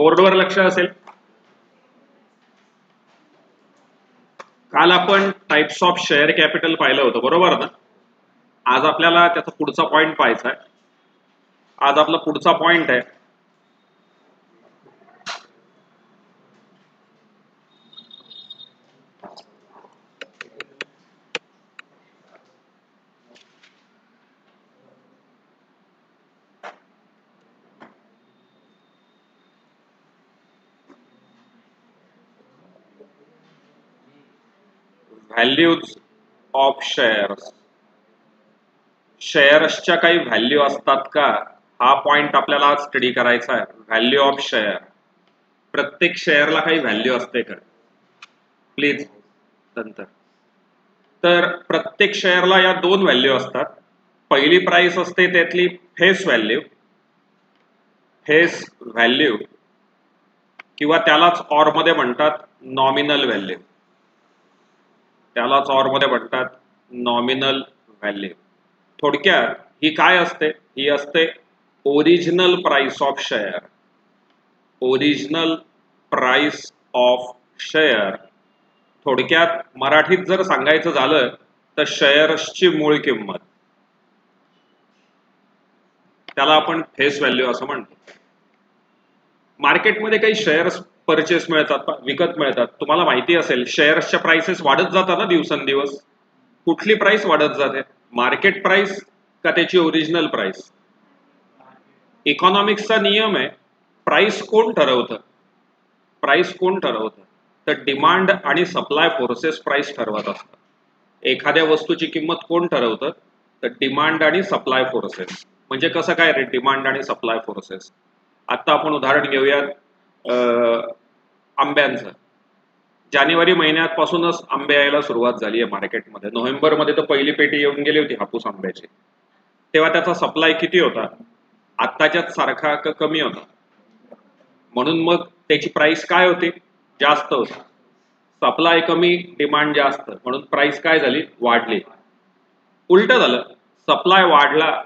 बोर्डवर लक्ष असेल. काल आपण टाइप्स ऑफ शेअर कॅपिटल पाहिलं होतं, बरोबर ना. आज आपल्याला त्याचा पुढचा पॉइंट पाहायचा आहे. आज आपला पुढचा पॉइंट आहे व्हॅल्यूज ऑफ शेअर्स. शेअर्सच्या काही व्हॅल्यू असतात का, हा पॉइंट आपल्याला आज स्टडी करायचा आहे. Value of share. प्रत्येक शेअरला काही व्हॅल्यू असते का प्लीज नंतर. तर प्रत्येक शेअरला या दोन व्हॅल्यू असतात. पहिली प्राइस असते त्यातली फेस व्हॅल्यू. फेस व्हॅल्यू किंवा त्यालाच ऑर मध्ये म्हणतात नॉमिनल व्हॅल्यू. त्यालाच ऑर मध्ये म्हणतात नॉमिनल व्हॅल्यू. थोडक्यात ही काय असते, ही असते original price of share. Original price of share. थोडक्यात मराठीत जर सांगायचं झालं तर शेअर्सची मूळ किंमत, त्याला आपण फेस व्हॅल्यू असं म्हणतो. मार्केटमध्ये काही शेअर्स परचेस मिळतात, विकत मिळतात. तुम्हाला माहिती असेल शेअर्सच्या प्राइसेस वाढत जातात ना दिवसेंदिवस. कुठली प्राइस वाढत जाते, मार्केट प्राइस का त्याची ओरिजिनल प्राइस. इकॉनॉमिक्सचा नियम आहे, प्राइस कोण ठरवतं. प्राइस कोण ठरवतं तर डिमांड आणि सप्लाय फोर्सेस प्राइस ठरवत असतात. एखाद्या वस्तूची किंमत कोण ठरवतं तर डिमांड आणि सप्लाय फोर्सेस. म्हणजे कसं काय रे डिमांड आणि सप्लाय फोर्सेस. आता आपण उदाहरण घेऊयात आंब्यांचं. जानेवारी महिन्यापासूनच आंबे यायला सुरुवात झाली आहे मार्केटमध्ये. नोव्हेंबरमध्ये तर पहिली पेटी येऊन गेली होती हापूस आंब्याची. तेव्हा त्याचा सप्लाय किती होता, आत्ताच्याच सारखा कमी होता. म्हणून मग त्याची प्राइस काय होती, जास्त होती. सप्लाय कमी डिमांड जास्त, म्हणून प्राइस काय झाली, वाढली. उलट झालं, सप्लाय वाढला.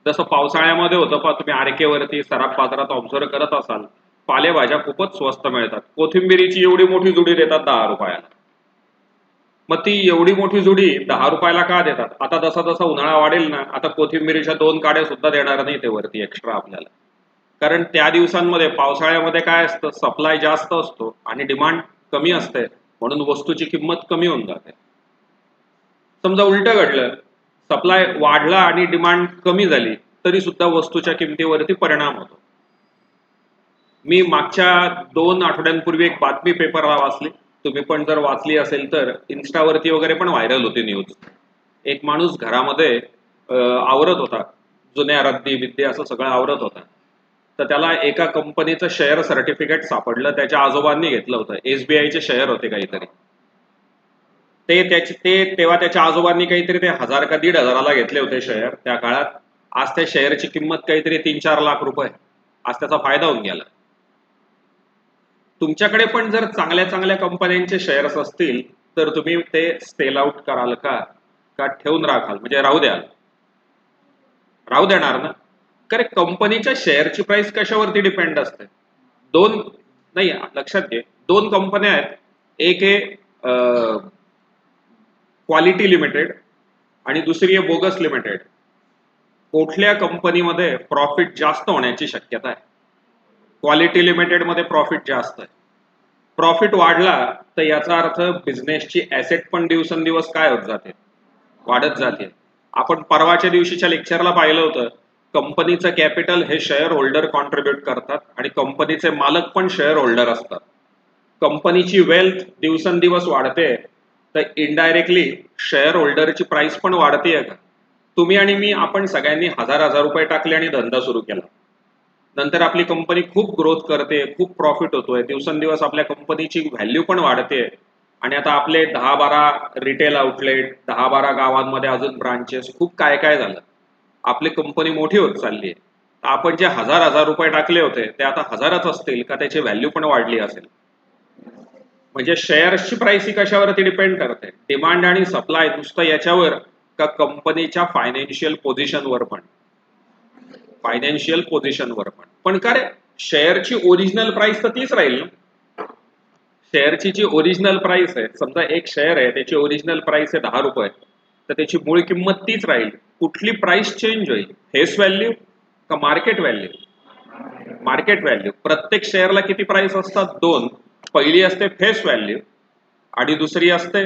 जसं पावसाळ्यामध्ये होतं पहा, तुम्ही आरकेवरती सराफ बाजारात ऑब्झर्व करत असाल, पालेभाज्या खूपच स्वस्त मिळतात. कोथिंबिरीची एवढी मोठी जुडी देतात 10 रुपयाला. मग ती एवढी मोठी जुडी 10 रुपयाला का देतात. आता जसा जसा उन्हाळा वाढेल ना, आता कोथिंबिरीच्या 2 काड्या सुद्धा देणार नाही ते वरती एक्स्ट्रा आपल्याला. कारण त्या दिवसांमध्ये पावसाळ्यामध्ये काय असतं, सप्लाय जास्त असतो आणि डिमांड कमी असते, म्हणून वस्तूची किंमत कमी होऊन जाते. समजा उलट घडलं, सप्लाय वाढला आणि डिमांड कमी झाली तरी सुद्धा वस्तूच्या किमतीवरती परिणाम होतो. मी मागच्या 2 आठवड्यांपूर्वी एक बातमी पेपरला वाचली, तुम्ही पण जर वाचली असेल तर इन्स्टावरती वगैरे पण व्हायरल होती न्यूज. एक माणूस घरामध्ये आवरत होता, जुन्या रद्दी विद्ये असं सगळं आवरत होता. तर त्याला एका कंपनीचं शेअर सर्टिफिकेट सापडलं, त्याच्या आजोबांनी घेतलं होतं. SBIचे शेअर होते काहीतरी. तेव्हा त्याच्या आजोबांनी काहीतरी ते 1000 का 1500ला घेतले होते शेअर त्या काळात. आज त्या शेअरची किंमत काहीतरी 3-4 लाख रुपये. आज त्याचा फायदा होऊन गेला. तुमच्याकडे पण जर चांगल्या चांगल्या कंपन्यांचे शेअर्स असतील तर तुम्ही ते सेल आउट कराल का ठेवून राखाल, म्हणजे राहू द्याल. राहू देणार ना. कारण कंपनीच्या शेअरची प्राइस कशावरती डिपेंड असते. लक्षात घे, 2 कंपन्या आहेत. एक आहे क्वालिटी लिमिटेड आणि दुसरी आहे बोगस लिमिटेड. कुठल्या कंपनीमध्ये प्रॉफिट जास्त होण्याची शक्यता आहे. क्वालिटी लिमिटेड मध्ये प्रॉफिट जास्त आहे. प्रॉफिट वाढला तर याचा अर्थ बिझनेसची ऍसेट पण दिवसेंदिवस काय होत जाते, वाढत जाते. आपण परवाच्या दिवशीच्या लेक्चरला पाहिलं होतं, कंपनीचं कॅपिटल हे शेअर होल्डर कॉन्ट्रीब्युट करतात आणि कंपनीचे मालक पण शेअर होल्डर असतात. कंपनीची वेल्थ दिवसेंदिवस वाढते तर इनडायरेक्टली शेअर होल्डरची प्राइस पण वाढते का. तुम्ही आणि मी, आपण सगळ्यांनी 1000 रुपये टाकले आणि धंदा सुरू केला. नंतर आपली कंपनी खूप ग्रोथ करते, खूप प्रॉफिट होतोय, दिवसेंदिवस आपल्या कंपनीची व्हॅल्यू पण वाढते. आणि आता आपले 10-12 रिटेल आउटलेट, 10-12 गावांमध्ये अजून ब्रांचेस, खूप काय काय झालं. आपली कंपनी मोठी होत चालली आहे. आपण जे 1000 रुपये टाकले होते ते आता 1000च असतील का त्याची व्हॅल्यू पण वाढली असेल. म्हणजे शेअर्सची प्राइस ही कशावरती डिपेंड करते, डिमांड आणि सप्लाय नुसतं याच्यावर का कंपनीच्या फायनान्शियल पोझिशनवर पण. फायनान्शियल पोझिशनवर पण का रे, शेअरची ओरिजिनल प्राइस तर तीच राहील ना. शेअरची जी ओरिजिनल प्राइस आहे, समजा एक शेअर आहे त्याची ओरिजिनल प्राइस आहे 10 रुपये, तर त्याची मूळ किंमत तीच राहील. कुठली प्राइस चेंज होईल? फेस व्हॅल्यू का मार्केट व्हॅल्यू? Market value. प्रत्येक शेअरला किती प्राइस असतात? 2. पहिली असते फेस व्हॅल्यू आणि दुसरी असते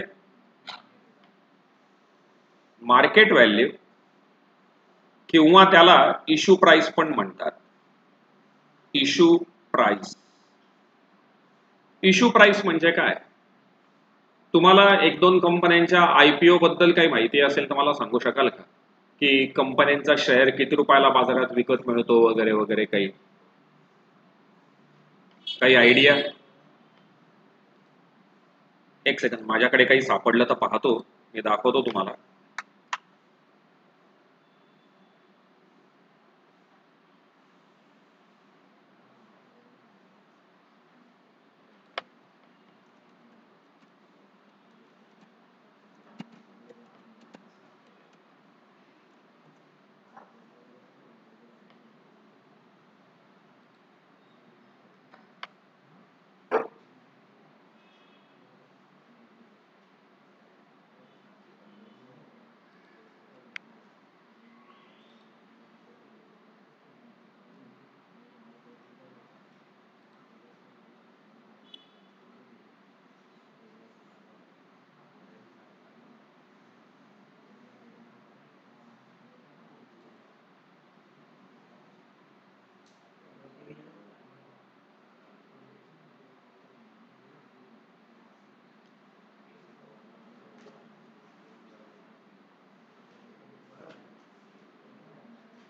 मार्केट व्हॅल्यू, किंवा त्याला इश्यू प्राइस पण म्हणतात. Issue price. इश्यू प्राइस म्हणजे काय? तुम्हाला 1-2 कंपन्यांच्या IPO बद्दल काही माहिती असेल तर मला सांगू शकाल का, की कंपन्यांचा शेअर किती रुपयाला बाजारात विकत मिळतो वगैरे वगैरे? काही आयडिया? एक सेकंड, माझ्याकडे काही सापडलं तर पाहतो, मी दाखवतो तुम्हाला.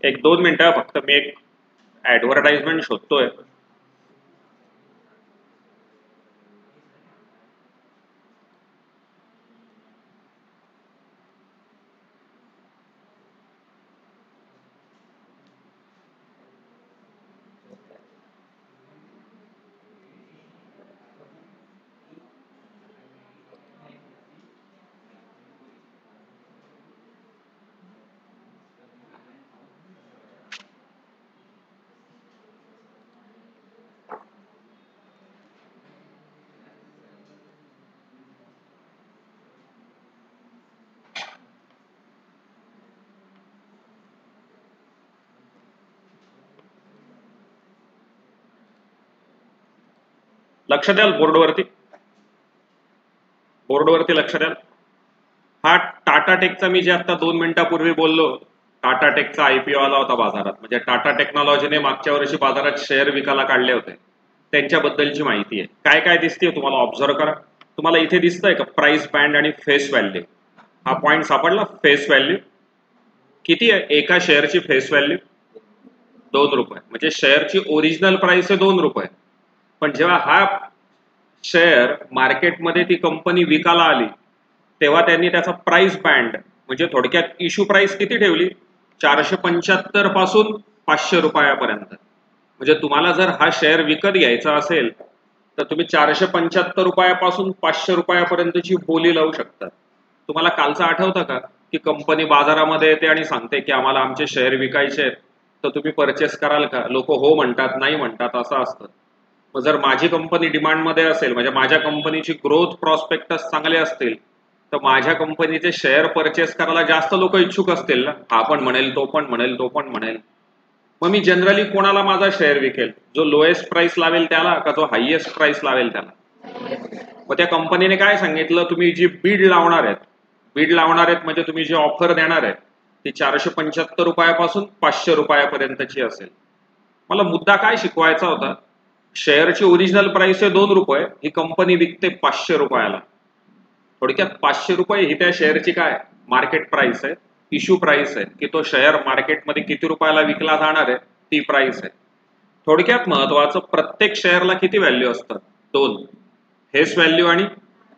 एक 2 मिनिटं फक्त, मी एक ऍडव्हर्टाइजमेंट शोधतोय. लक्ष द्याल बोर्डवरती? बोर्डवरती लक्ष द्याल. हा टाटा टेकचा, मी जे आता 2 मिनिटापूर्वी बोललो, टाटा टेकचा IPO आला होता बाजारात. म्हणजे टाटा टेक्नॉलॉजीने मागच्या वर्षी बाजारात शेअर विकायला काढले होते, त्यांच्याबद्दलची माहिती आहे. काय काय दिसते तुम्हाला? ऑब्झर्व करा. तुम्हाला इथे दिसतंय का प्राइस बँड आणि फेस व्हॅल्यू? हा पॉइंट सापडला. फेस व्हॅल्यू किती आहे? एका शेअरची फेस व्हॅल्यू 2 रुपये. म्हणजे शेअरची ओरिजिनल प्राइस आहे 2 रुपये. पण जेव्हा हा शेअर मार्केटमध्ये ती कंपनी विकायला आली, तेव्हा त्यांनी त्याचा प्राइस बँड, म्हणजे थोडक्यात इश्यू प्राइस किती ठेवली? 475 पासून 500 रुपयापर्यंत. म्हणजे तुम्हाला जर हा शेअर विकत घ्यायचा असेल तर तुम्ही 475 रुपयापासून 500 रुपयापर्यंतची बोली लावू शकता. तुम्हाला कालचं आठवतं का, की कंपनी बाजारामध्ये येते आणि सांगते की आम्हाला आमचे शेअर विकायचे आहेत, तर तुम्ही परचेस कराल का? लोक हो म्हणतात, नाही म्हणतात, असं असतं. मग जर माझी कंपनी डिमांडमध्ये असेल, म्हणजे माझ्या कंपनीची ग्रोथ प्रॉस्पेक्टस चांगले असतील, तर माझ्या कंपनीचे शेअर परचेस करायला जास्त लोक इच्छुक असतील ना. हा पण म्हणेल, तो पण म्हणेल, तो पण म्हणेल. मग मी जनरली कोणाला माझा शेअर विकेल? जो लोएस्ट प्राइस लावेल त्याला, का जो हायएस्ट प्राइस लावेल त्याला? मग त्या कंपनीने काय सांगितलं, तुम्ही जी बीड लावणार आहेत म्हणजे तुम्ही जी ऑफर देणार आहे ती 475 रुपयापासून 500 रुपयापर्यंतची असेल. मला मुद्दा काय शिकवायचा होता? शेअरची ओरिजिनल प्राइस आहे 2 रुपये, ही कंपनी विकते 500 रुपयाला. थोडक्यात 500 रुपये ही त्या शेअरची काय मार्केट प्राइस आहे, इश्यू प्राइस आहे, की तो शेअर मार्केटमध्ये किती रुपयाला विकला जाणार आहे ती प्राइस आहे. थोडक्यात महत्वाचं, प्रत्येक शेअरला किती व्हॅल्यू असतात? 2. फेस व्हॅल्यू आणि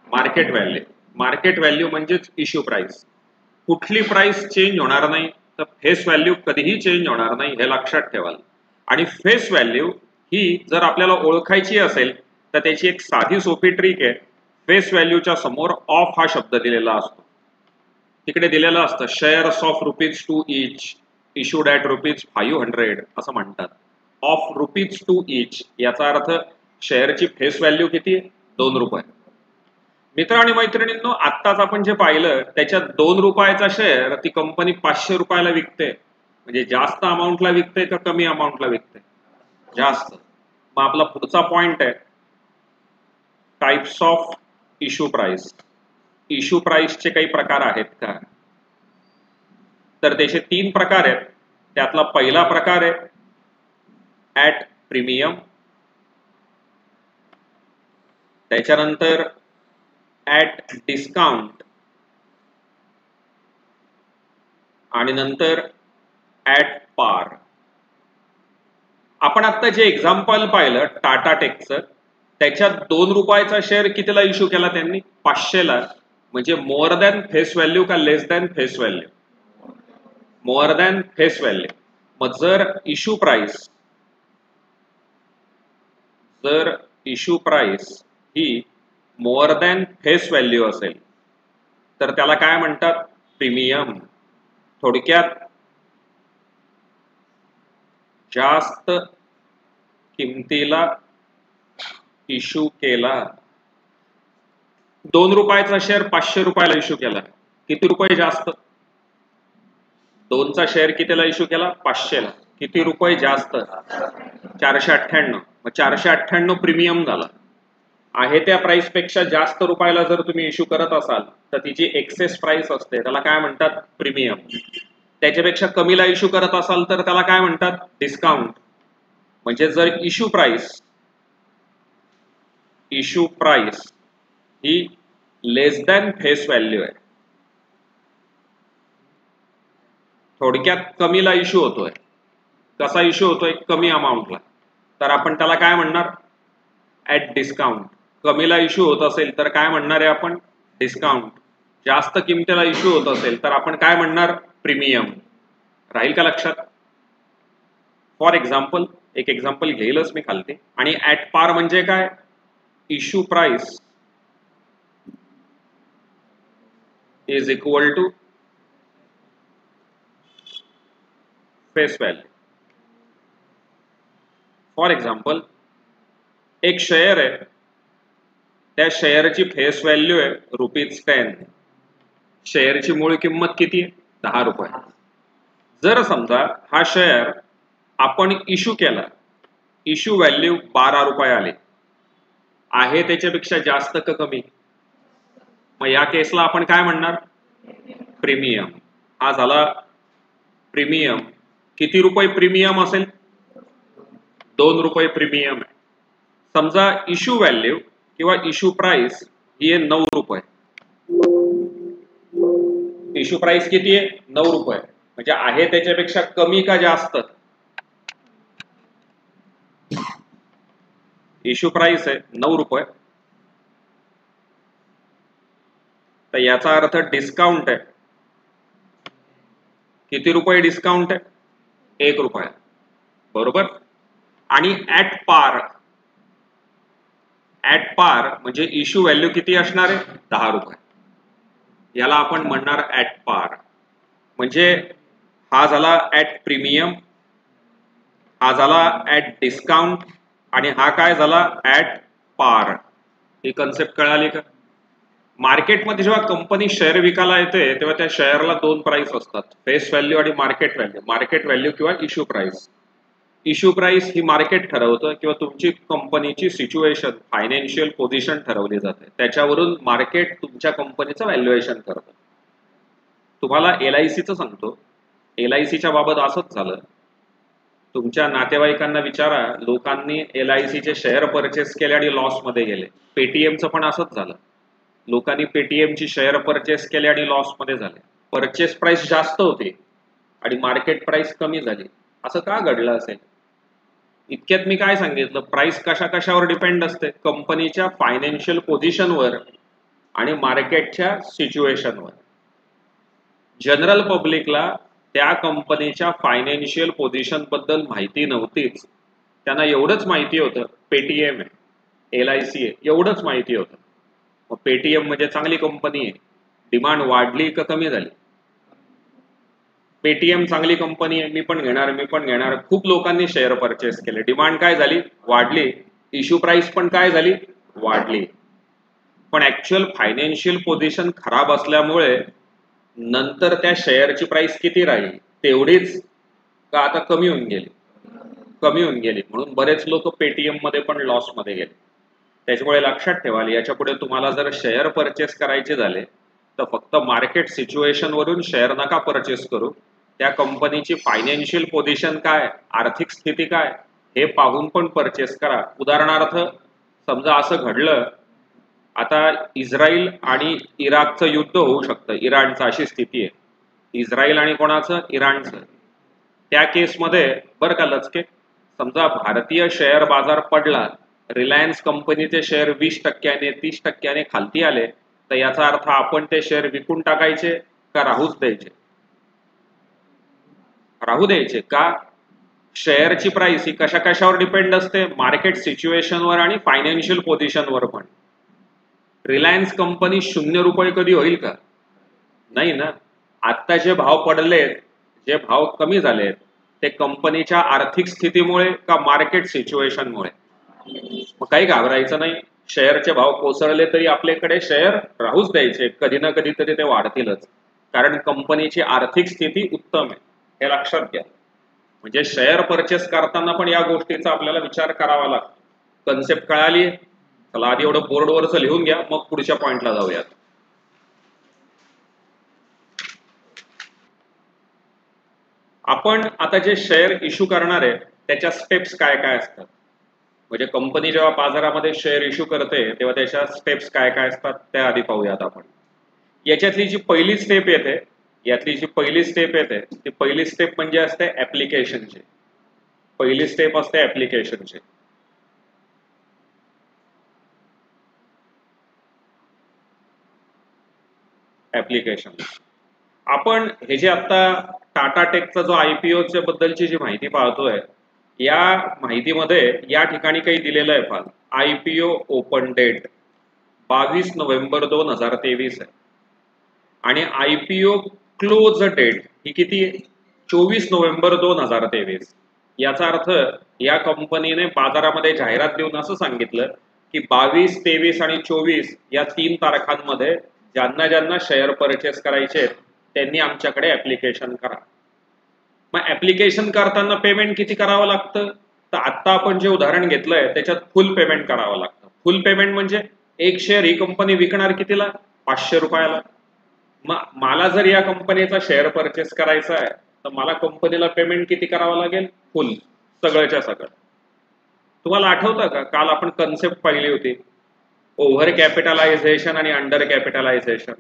मार्केट व्हॅल्यू. मार्केट व्हॅल्यू म्हणजेच इश्यू प्राइस. कुठली प्राइस चेंज होणार नाही, तर फेस व्हॅल्यू कधीही चेंज होणार नाही, हे लक्षात ठेवाल. आणि फेस व्हॅल्यू ही जर आपल्याला ओळखायची असेल तर त्याची एक साधी सोपी ट्रिक आहे. फेस व्हॅल्यूच्या समोर ऑफ हा शब्द दिलेला असतो. तिकडे दिलेलं असतं shares of ₹2 each issued at ₹500 असं म्हणतात. ऑफ ₹2 इच, याचा अर्थ शेअरची फेस व्हॅल्यू किती आहे? ₹2. मित्र आणि मैत्रिणींनो, आत्ताच आपण जे पाहिलं त्याच्यात ₹2 शेअर ती कंपनी ₹500 विकते. म्हणजे जास्त अमाऊंटला विकते का कमी अमाऊंटला विकते? जास्त. मग आपला पुढचा पॉइंट आहे types of issue price. Issue प्राइसचे काही प्रकार आहेत का? तर त्याचे 3 प्रकार आहेत. त्यातला पहिला प्रकार आहे ॲट प्रीमियम, त्याच्यानंतर ॲट डिस्काउंट आणि नंतर ॲट पार. आपण आता जे एक्झाम्पल पाहिलं टाटा टेकचं, त्याच्यात ₹2 शेअर कितीला इश्यू केला त्यांनी? 500ला. म्हणजे मोर दॅन फेस व्हॅल्यू का less than face value? More than face value. मग जर इश्यू प्राइस ही मोर दॅन फेस व्हॅल्यू असेल तर त्याला काय म्हणतात? प्रीमियम. थोडक्यात जास्त किमतीला इश्यू केला. ₹2 शेअर ₹500 इश्यू केला. किती रुपये जास्त? 2चा शेअर कितीला इश्यू केला? 500ला. किती रुपये जास्त? 498. मग 498 प्रीमियम झाला. आहे त्या प्राइस पेक्षा जास्त रुपयाला जर तुम्ही इश्यू करत असाल तर तिची एक्सेस प्राइस असते, त्याला काय म्हणतात? प्रीमियम. त्याच्यापेक्षा कमीला इश्यू करत असाल तर त्याला काय म्हणतात? डिस्काउंट. म्हणजे जर इश्यू प्राइस ही लेस दॅन फेस व्हॅल्यू आहे, थोडक्यात कमीला इश्यू होतोय. कसा इश्यू होतोय? कमी अमाऊंटला. तर आपण त्याला काय म्हणणार? At discount. कमीला इश्यू होत असेल तर काय म्हणणार आहे आपण? डिस्काउंट. जास्त किमतीला इश्यू होत असेल तर आपण काय म्हणणार? प्रीमियम. राहील का लक्षात? फॉर एक्झाम्पल, एक एक्झाम्पल घेईलच मी खालती. आणि ॲट पार म्हणजे काय? Issue price is equal to face value. For example, एक शेअर आहे, त्या शेअरची फेस व्हॅल्यू आहे ₹10. शेअरची मूळ किंमत किती आहे? ₹10. जर समजा हा शेअर आपण इश्यू केला, इश्यू व्हॅल्यू ₹12 आले, आहे त्याच्यापेक्षा जास्त का कमी? मग या केसला आपण काय म्हणणार? प्रीमियम. हा झाला प्रीमियम. किती रुपये प्रीमियम असेल? ₹2 प्रीमियम आहे. समजा इश्यू व्हॅल्यू किंवा इश्यू प्राइस ही आहे ₹9. इश्यू प्राइस किती आहे? ₹9. म्हणजे आहे त्याच्यापेक्षा कमी का जास्त? इश्यू प्राइस आहे ₹9. तर याचा अर्थ डिस्काउंट आहे. किती रुपये डिस्काउंट आहे? ₹1. बरोबर. आणि ॲट पार म्हणजे इश्यू व्हॅल्यू किती असणार आहे? ₹10. याला आपण म्हणणार ॲट पार. म्हणजे हा झाला ॲट प्रीमियम, हा झाला ॲट डिस्काउंट आणि हा काय झाला? ॲट पार. ही कन्सेप्ट कळाली का? मार्केटमध्ये जेव्हा कंपनी शेअर विकायला येते तेव्हा त्या शेअरला 2 प्राइस असतात, फेस व्हॅल्यू आणि मार्केट व्हॅल्यू. मार्केट व्हॅल्यू किंवा इश्यू प्राइस. इश्यू प्राइस ही मार्केट ठरवतं किंवा तुमची कंपनीची सिच्युएशन, फायनान्शियल पोझिशन ठरवली जाते. त्याच्यावरून मार्केट तुमच्या कंपनीचं व्हॅल्युएशन करतं. तुम्हाला LICचं सांगतो. LICच्या बाबत असंच झालं. तुमच्या नातेवाईकांना विचारा, लोकांनी LICचे शेअर परचेस केले आणि लॉसमध्ये गेले. पेटीएमचं पण असंच झालं. लोकांनी पेटीएमची शेअर परचेस केले आणि लॉसमध्ये झाले. परचेस प्राइस जास्त होती आणि मार्केट प्राइस कमी झाली. असं का घडलं असेल? इतक्यात मी काय सांगितलं? प्राइस कशावर डिपेंड असते? कंपनीच्या फायनान्शियल पोझिशनवर आणि मार्केटच्या सिच्युएशनवर. जनरल पब्लिकला त्या कंपनीच्या फायनान्शियल पोझिशन बद्दल माहिती नव्हतीच. त्यांना एवढंच माहिती होतं पेटीएम आहे, LIC आहे, एवढंच माहिती होतं. मग पेटीएम म्हणजे चांगली कंपनी आहे. डिमांड वाढली का कमी झाली? पेटीएम चांगली कंपनी आहे, मी पण घेणार, खूप लोकांनी शेअर परचेस केले, डिमांड काय झाली, वाढली, इश्यू प्राइस पण काय झाली, वाढली. पण ऍक्च्युअल फायनान्शियल पोझिशन खराब असल्यामुळे नंतर त्या शेअरची प्राइस किती राहील, तेवढीच का आता कमी होऊन गेली, म्हणून बरेच लोक पेटीएम मध्ये पण लॉस मध्ये गेले. त्याच्यामुळे लक्षात ठेवाल, याच्या पुढे तुम्हाला जर शेअर परचेस करायचे झाले तर फक्त मार्केट सिच्युएशन वरून शेअर नका परचेस करू, त्या कंपनीची फायनान्शियल पोझिशन काय, आर्थिक स्थिती काय हे पाहून पण परचेस करा. उदाहरणार्थ समजा असं घडलं, आता इस्रायल आणि इराकचं युद्ध होऊ शकतं, इराणचं, अशी स्थिती आहे, इस्रायल आणि कोणाचं, इराणचं. त्या केसमध्ये बरं का लचके, समजा भारतीय शेअर बाजार पडला, रिलायन्स कंपनीचे शेअर 20%, 30% खालती आले, तर याचा अर्थ आपण ते शेअर विकून टाकायचे का राहूच द्यायचे? राहू द्यायचे. का? शेअरची प्राइस ही कशावर डिपेंड असते, मार्केट सिच्युएशनवर आणि फायनान्शियल पोझिशनवर पण. रिलायन्स कंपनी 0 रुपये कधी होईल का? नाही ना. आता जे भाव पडलेत, जे भाव कमी झालेत, ते कंपनीच्या आर्थिक स्थितीमुळे का मार्केट सिच्युएशनमुळे? मग काही घाबरायचं नाही, शेअरचे भाव कोसळले तरी आपल्याकडे शेअर राहूच द्यायचे, कधी ना कधी तरी ते वाढतीलच, कारण कंपनीची आर्थिक स्थिती उत्तम आहे, हे लक्षात घ्या. म्हणजे शेअर परचेस करताना पण या गोष्टीचा आपल्याला विचार करावा लागतो. कन्सेप्ट कळाली? चला आधी एवढं बोर्डवरच लिहून घ्या, मग पुढच्या पॉइंटला जाऊयात. आपण आता जे शेअर इश्यू करणार आहे त्याच्या स्टेप्स काय काय असतात, म्हणजे कंपनी जेव्हा बाजारामध्ये शेअर इश्यू करते तेव्हा त्याच्या स्टेप्स काय काय असतात त्या आधी पाहूयात आपण. याच्यातली जी पहिली स्टेप येते, ती पहिली स्टेप म्हणजे असते ऍप्लिकेशनची. पहिली स्टेप असते ऍप्लिकेशनची. ऍप्लिकेशन. आपण हे जे आता टाटा टेकचा जो IPO बद्दलची जी माहिती पाहतोय, या माहितीमध्ये या ठिकाणी काही दिलेलं आहे पहा, IPO ओपन डेट 22 नोव्हेंबर 2023 आहे आणि IPO क्लोज डेट ही किती आहे, 24 नोव्हेंबर 2023. याचा अर्थ या कंपनीने बाजारामध्ये जाहिरात देऊन असं सांगितलं की 22, 23 आणि 24 या 3 तारखांमध्ये ज्यांना शेअर परचेस करायचे त्यांनी आमच्याकडे ऍप्लिकेशन करा. मग ऍप्लिकेशन करताना पेमेंट किती करावं लागतं, तर आता आपण जे उदाहरण घेतलंय त्याच्यात फुल पेमेंट करावं लागतं. फुल पेमेंट म्हणजे एक शेअर ही कंपनी विकणार कितीला, 500 रुपयाला. मग मला जर या कंपनीचा शेअर परचेस करायचा आहे तर मला कंपनीला पेमेंट किती करावं लागेल, फुल, सगळ्याच्या सगळं. तुम्हाला आठवतं का, काल आपण कन्सेप्ट पाहिली होती, ओव्हर कॅपिटलायझेशन आणि अंडर कॅपिटलायझेशन.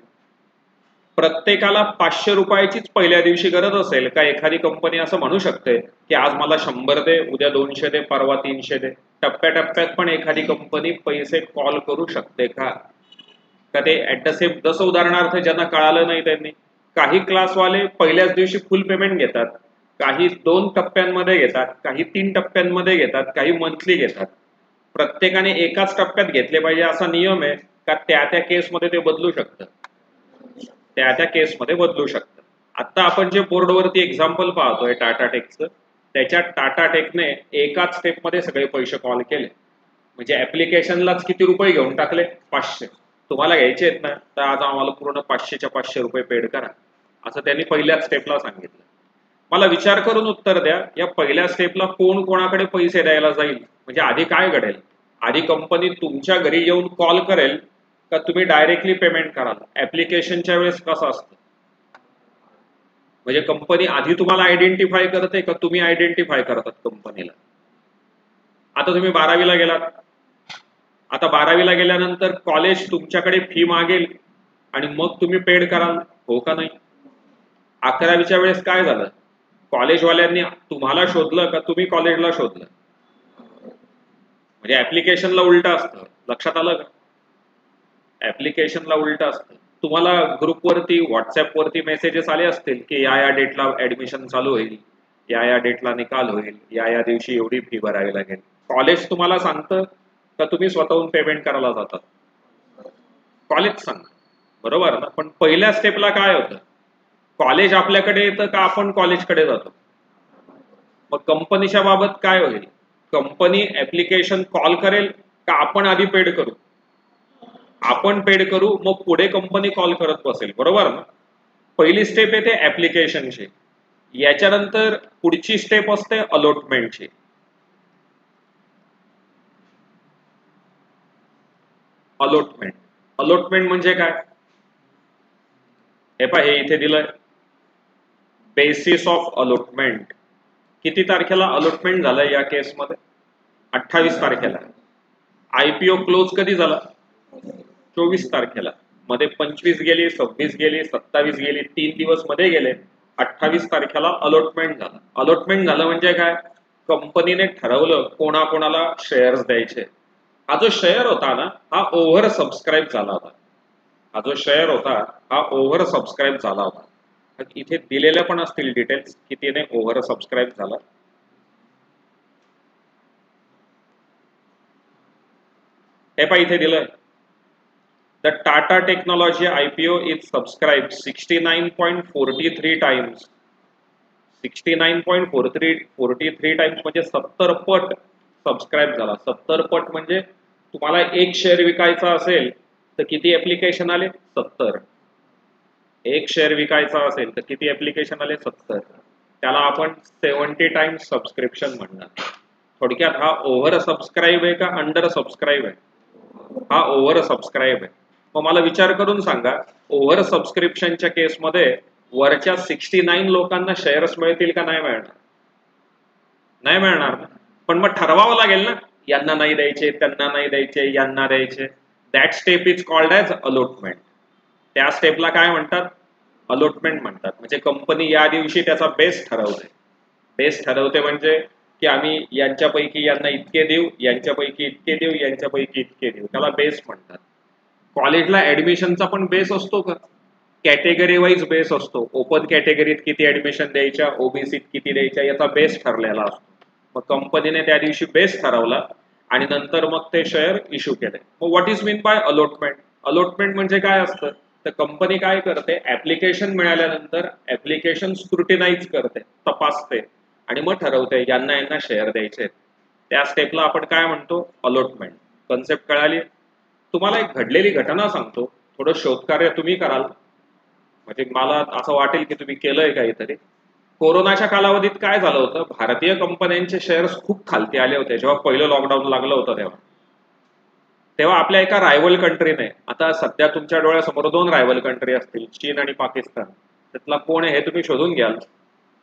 प्रत्येकाला 500 रुपयाचीच पहिल्या दिवशी गरज असेल का? एखादी कंपनी असं म्हणू शकते की आज मला 100 दे, उद्या 200 दे, परवा 300 दे. टप्प्याटप्प्यात पण एखादी कंपनी पैसे कॉल करू शकते का? ते ऍट द सेम, जसं उदाहरणार्थ ज्यांना कळालं नाही त्यांनी, काही क्लासवाले पहिल्याच दिवशी फुल पेमेंट घेतात, काही 2 टप्प्यांमध्ये घेतात, काही 3 टप्प्यांमध्ये घेतात, काही मंथली घेतात. प्रत्येकाने एकाच टप्प्यात घेतले पाहिजे असा नियम आहे का? त्या केसमध्ये ते बदलू शकतं, त्या केसमध्ये बदलू शकतं. आता आपण जे बोर्डवरती एक्झाम्पल पाहतोय टाटा टेकचं, त्याच्यात टाटा टेकने एकाच स्टेपमध्ये सगळे पैसे कॉल केले, म्हणजे ऍप्लिकेशनलाच किती रुपये घेऊन टाकले, 500. तुम्हाला घ्यायचे आहेत ना, तर आज आम्हाला पूर्ण 500च्या 500 रुपये पेड करा, असं त्यांनी पहिल्याच स्टेपला सांगितलं. मला विचार करून उत्तर द्या, या पहिल्या स्टेपला कोण कोणाकडे पैसे द्यायला जाईल, म्हणजे आधी काय घडेल? आधी कंपनी तुमच्या घरी येऊन कॉल करेल का तुम्ही डायरेक्टली पेमेंट कराल? ऍप्लिकेशनच्या वेळेस कसं असतं, म्हणजे कंपनी आधी तुम्हाला आयडेंटिफाय करते का तुम्ही आयडेंटिफाय करतात कंपनीला? आता तुम्ही 12वीला गेलात, आता 12वीला गेल्यानंतर कॉलेज तुमच्याकडे फी मागेल आणि मग तुम्ही पेड कराल, हो का नाही? 11वीच्या वेळेस काय झालं, कॉलेजवाल्यांनी तुम्हाला शोधलं का तुम्ही कॉलेजला शोधलं? म्हणजे ऍप्लिकेशनला उलट असतं, लक्षात आलं का? ऍप्लिकेशनला उलट असतं. तुम्हाला ग्रुपवरती, व्हॉट्सअपवरती मेसेजेस आले असतील की या डेटला ऍडमिशन चालू होईल, या डेटला निकाल होईल, या दिवशी एवढी फी भरावी लागेल. कॉलेज तुम्हाला सांगतं का तुम्ही स्वतःहून पेमेंट करायला जातात? कॉलेज सांगतं, बरोबर ना? पण पहिल्या स्टेपला काय होतं, कॉलेज आपल्याकडे येतं का आपण कॉलेजकडे जातो? मग कंपनीच्या बाबत काय होईल? कंपनी ऍप्लिकेशन कॉल करेल का आपण आधी पेड करू? आपण पेड करू, मग पुढे कंपनी कॉल करत बसेल, बरोबर ना? पहिली स्टेप येते ऍप्लिकेशनची, याच्यानंतर पुढची स्टेप असते अलॉटमेंटची. अलॉटमेंट म्हणजे काय? हे पहा, हे इथे दिलंय बेसिस ऑफ अलॉटमेंट. किती तारखेला अलॉटमेंट झालं या केसमध्ये? 28 तारखेला. आयपीओ क्लोज कधी झाला? 24 तारखेला. मध्ये 25 गेली, 26 गेली, 27 गेली, 3 दिवस मध्ये गेले. 28 तारखेला अलॉटमेंट झालं. अलॉटमेंट झालं म्हणजे काय? कंपनीने ठरवलं कोणाकोणाला शेअर्स द्यायचे. हा जो शेअर होता ना, हा ओव्हर सबस्क्राईब झाला होता. हा जो शेअर होता हा ओव्हर सबस्क्राईब झाला होता. इथे दिलेल्या पण असतील डिटेल्स कितीने ओव्हर सबस्क्राईब झाला. हे पहा, इथे दिलंय the Tata technology IPO is subscribe 69.43 times. 69.43 times म्हणजे 70 पट सबस्क्राईब झाला. 70 पट म्हणजे तुम्हाला एक शेअर विकायचा असेल तर किती ऍप्लिकेशन आले? 70. एक शेअर विकायचा असेल तर किती ऍप्लिकेशन आले? 70. त्याला आपण 70 टाइम्स सबस्क्रिप्शन म्हणणार. थोडक्यात हा ओव्हर सबस्क्राईब आहे का अंडर सबस्क्राईब आहे? हा ओव्हर सबस्क्राईब आहे. मग मला विचार करून सांगा, ओव्हर सबस्क्रिप्शनच्या केसमध्ये वरच्या 69 लोकांना शेअर्स मिळतील का नाही मिळणार? नाही मिळणार. पण मग ठरवावं लागेल ना, यांना नाही द्यायचे, त्यांना नाही द्यायचे, यांना द्यायचे. That step is called as allotment. त्या स्टेपला काय म्हणतात? अलॉटमेंट म्हणतात. म्हणजे कंपनी या दिवशी त्याचा बेस ठरवते. बेस ठरवते म्हणजे की आम्ही यांच्यापैकी यांना इतके देऊ, यांच्यापैकी इतके देऊ, यांच्यापैकी इतके देऊ. त्याला बेस म्हणतात. कॉलेजला ऍडमिशनचा पण बेस असतो का? कॅटेगरी वाईज बेस असतो. ओपन कॅटेगरीत किती ऍडमिशन द्यायच्या, ओबीसीत किती द्यायच्या, याचा बेस ठरलेला असतो. मग कंपनीने त्या दिवशी बेस ठरवला आणि नंतर मग ते शेअर इश्यू केले. मग what is mean by allotment? Allotment म्हणजे काय असतं? तर कंपनी काय करते, ऍप्लिकेशन मिळाल्यानंतर ऍप्लिकेशन स्क्रुटिनाइज करते, तपासते आणि मग ठरवते यांना यांना शेअर द्यायचे. त्या स्टेपला आपण काय म्हणतो? अलॉटमेंट. कन्सेप्ट कळाली? तुम्हाला एक घडलेली घटना सांगतो, थोडं शोधकार्य तुम्ही कराल म्हणजे मला असं वाटेल की तुम्ही केलंय काहीतरी. कोरोनाच्या कालावधीत काय झालं होतं, भारतीय कंपन्यांचे शेअर्स खूप खालती आले होते जेव्हा पहिलं लॉकडाऊन लागलं होतं तेव्हा आपल्या एका रायव्हल कंट्रीने, आता सध्या तुमच्या डोळ्यासमोर 2 रायव्हल कंट्री असतील, चीन आणि पाकिस्तान, त्यातला कोण आहे हे तुम्ही शोधून घ्याल.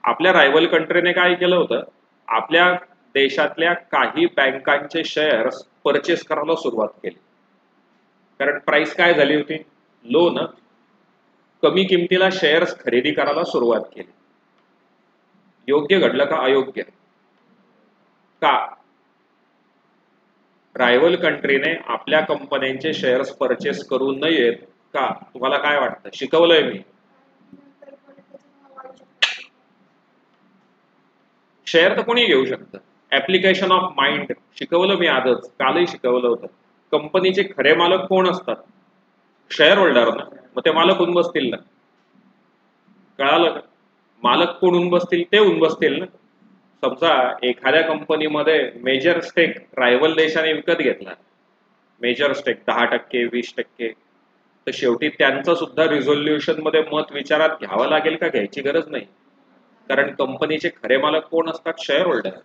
आपल्या रायव्हल कंट्रीने काय केलं होतं, आपल्या देशातल्या काही बँकांचे शेअर्स परचेस करायला सुरुवात केली. कारण प्राइस काय झाली होती? लो ना. कमी किमतीला शेअर्स खरेदी करायला सुरुवात केली. योग्य घडलं का अयोग्य? का? रायव्हल कंट्रीने आपल्या कंपन्यांचे शेअर्स परचेस करू नयेत का? तुम्हाला काय वाटतं? शिकवलंय मी. शेअर तर कोणी घेऊ शकतं. ऍप्लिकेशन ऑफ माइंड शिकवलं मी आजच, कालही शिकवलं होतं. कंपनीचे खरे मालक कोण असतात? शेअर होल्डर ना. मग ते मालक होऊन बसतील ना. कळालं? मालक कोण होऊन बसतील? ते होऊन बसतील ना. समजा एखाद्या कंपनीमध्ये मेजर स्टेक रायव्हल देशाने विकत घेतला, मेजर स्टेक 10%, 20%, तर शेवटी त्यांचं सुद्धा रिझोल्युशन मध्ये मत विचारात घ्यावं लागेल का? घ्यायची गरज नाही. कारण कंपनीचे खरे मालक कोण असतात? Share holder.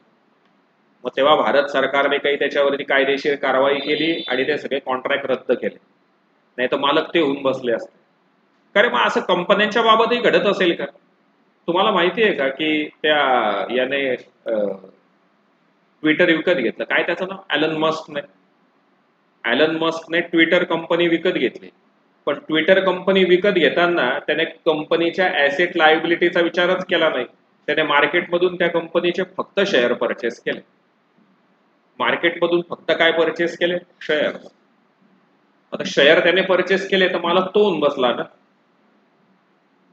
मग तेव्हा भारत सरकारने काही त्याच्यावरती कायदेशीर कारवाई केली आणि ते सगळे कॉन्ट्रॅक्ट रद्द केले, नाही तर मालक ते होऊन बसले असते. कारण मग असं कंपन्यांच्या बाबतही घडत असेल का? तुम्हाला माहिती आहे का की त्या याने ट्विटर विकत घेतलं, काय त्याचं नाव? ॲलन मस्कने ट्विटर कंपनी विकत घेतली. पण ट्विटर कंपनी विकत घेताना त्याने कंपनीच्या ऍसेट लायबिलिटीचा विचारच केला नाही. त्याने मार्केटमधून त्या कंपनीचे फक्त शेअर परचेस केले. मार्केटमधून फक्त काय परचेस केले? शेअर. आता शेअर त्याने परचेस केले तर मला तो होऊन बसला ना.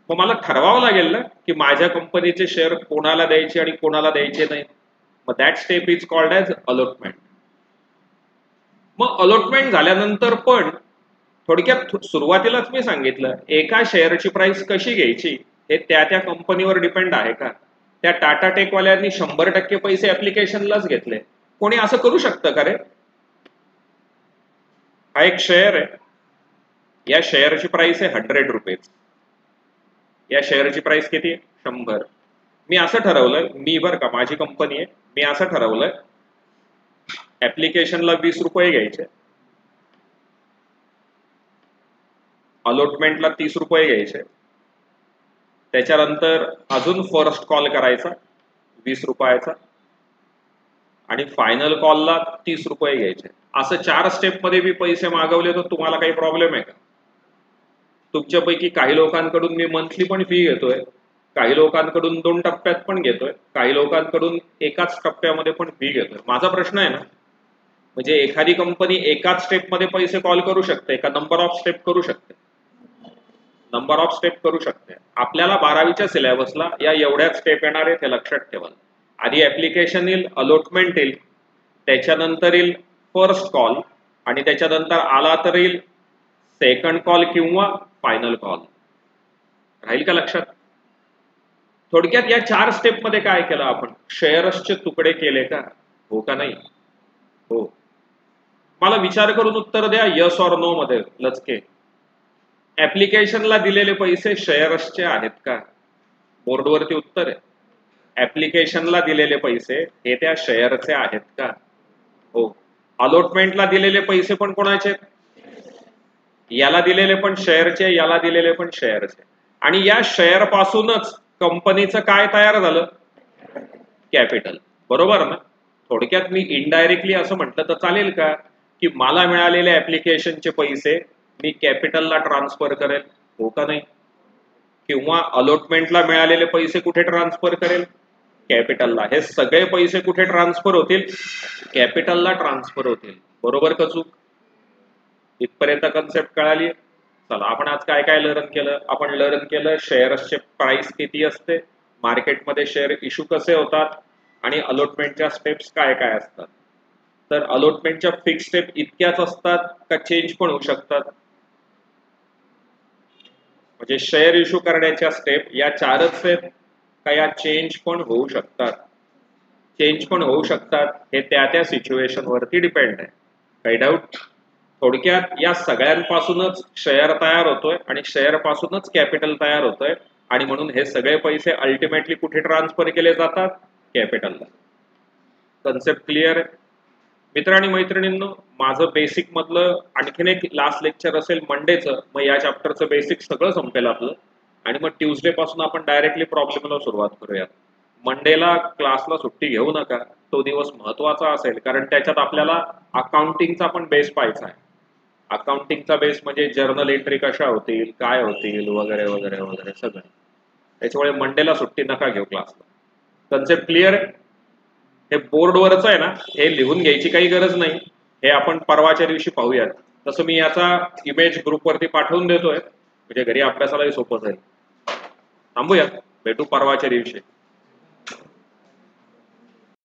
मग मला ठरवावं लागेल ना की माझ्या कंपनीचे शेअर कोणाला द्यायचे आणि कोणाला द्यायचे नाही. मग that step is called as allotment. मग अलॉटमेंट झाल्यानंतर पण थोडक्यात सुरुवातीलाच मी सांगितलं, एका शेअरची प्राइस कशी घ्यायची हे त्या कंपनीवर डिपेंड आहे का? त्या टाटा टेकवाल्यांनी 100% पैसे ऍप्लिकेशनलाच घेतले. कोणी असं करू शकतं का रे? हा एक शेअर आहे, या शेअरची प्राइस आहे 100 रुपये. या शेअरची प्राइस किती आहे? 100. मी असं ठरवलंय, मी बरं का, माझी कंपनी आहे, मी असं ठरवलंय ऍप्लिकेशनला 20 रुपये घ्यायचे, अलॉटमेंटला 30 रुपये घ्यायचे, त्याच्यानंतर अजून फर्स्ट कॉल करायचा 20 रुपयाचा आणि फायनल कॉलला 30 रुपये घ्यायचे. असं 4 स्टेप मध्ये मी पैसे मागवले तर तुम्हाला काही प्रॉब्लेम आहे का? तुमच्यापैकी काही लोकांकडून मी मंथली पण फी घेतोय, काही लोकांकडून 2 टप्प्यात पण घेतोय, काही लोकांकडून एकाच टप्प्यामध्ये पण फी घेतोय. माझा प्रश्न आहे ना, म्हणजे एखादी कंपनी एकाच स्टेप मध्ये पैसे कॉल करू शकते का नंबर ऑफ स्टेप करू शकते? नंबर ऑफ स्टेप करू शकते. आपल्याला 12वीच्या सिलेबसला या एवढ्याच स्टेप येणार आहेत हे लक्षात ठेवा. आधी ऍप्लिकेशन येईल, अलॉटमेंट येईल, त्याच्यानंतर येईल फर्स्ट कॉल आणि त्याच्यानंतर आला तर येईल सेकंड कॉल किंवा फायनल कॉल. राहील का लक्षात? थोडक्यात या 4 स्टेप मध्ये काय केलं आपण? शेअर्सचे तुकडे केले का? हो का नाही? हो. मला विचार करून उत्तर द्या, यस ऑर नो मध्ये लचके. ऍप्लिकेशनला दिलेले पैसे शेअर्सचे आहेत का? बोर्डवरती उत्तर आहे. ऍप्लिकेशनला दिलेले पैसे हे त्या शेअरचे आहेत का? हो. अलॉटमेंटला दिलेले पैसे पण कोणाचे? याला दिलेले पण शेअरचे, याला दिलेले पण शेअरचे. आणि या शेअर पासूनच कंपनीचं काय तयार झालं? कॅपिटल. बरोबर ना? थोडक्यात मी इनडायरेक्टली असं म्हटलं तर चालेल का की मला मिळालेले ऍप्लिकेशनचे पैसे मी कॅपिटलला ट्रान्सफर करेल? हो का नाही? किंवा अलॉटमेंटला मिळालेले पैसे कुठे ट्रान्सफर करेल? कॅपिटलला. हे सगळे पैसे कुठे ट्रान्सफर होतील? कॅपिटलला ट्रान्सफर होतील. बरोबर का चूक? इथपर्यंत कन्सेप्ट कळाली? चला, आपण आज काय काय लर्न केलं? आपण लर्न केलं शेअर्सचे प्राइस किती असते, मार्केटमध्ये शेअर इश्यू कसे होतात आणि अलॉटमेंटच्या स्टेप्स काय काय असतात. तर अलॉटमेंटच्या फिक्स स्टेप इतक्याच असतात का चेंज पण होऊ शकतात? म्हणजे शेअर इश्यू करण्याच्या स्टेप या 4च आहेत का या चेंज पण होऊ शकतात? चेंज पण होऊ शकतात. हे त्या सिच्युएशन वरती डिपेंड आहे. काही डाऊट? थोडक्यात या सगळ्यांपासूनच शेअर तयार होतोय आणि शेअर पासूनच कॅपिटल तयार होतोय आणि म्हणून हे सगळे पैसे अल्टिमेटली कुठे ट्रान्सफर केले जातात? कॅपिटलला. कन्सेप्ट क्लिअर आहे? मित्र आणि मैत्रिणींनो, माझं बेसिक मधलं आणखीन एक लास्ट लेक्चर असेल मंडेचं. मग या चॅप्टरचं बेसिक सगळं संपेल आपलं आणि मग ट्यूजडे पासून आपण डायरेक्टली प्रॉब्लेमला सुरुवात करूयात. मंडेला क्लासला सुट्टी घेऊ नका, तो दिवस महत्वाचा असेल कारण त्याच्यात आपल्याला अकाउंटिंगचा पण बेस पाहायचा आहे. अकाउंटिंगचा बेस म्हणजे जर्नल एंट्री कशा होतील, काय होतील, वगैरे वगैरे वगैरे सगळं. त्याच्यामुळे मंडेला सुट्टी नका घेऊ क्लासला. कन्सेप्ट क्लिअर आहे? हे बोर्डवरच आहे ना, हे लिहून घ्यायची काही गरज नाही. हे आपण परवाच्या दिवशी पाहूयात. तसं मी याचा इमेज ग्रुपवरती पाठवून देतोय म्हणजे घरी अभ्यासालाही सोपं जाईल. थांबूया, भेटू परवाच्या दिवशी.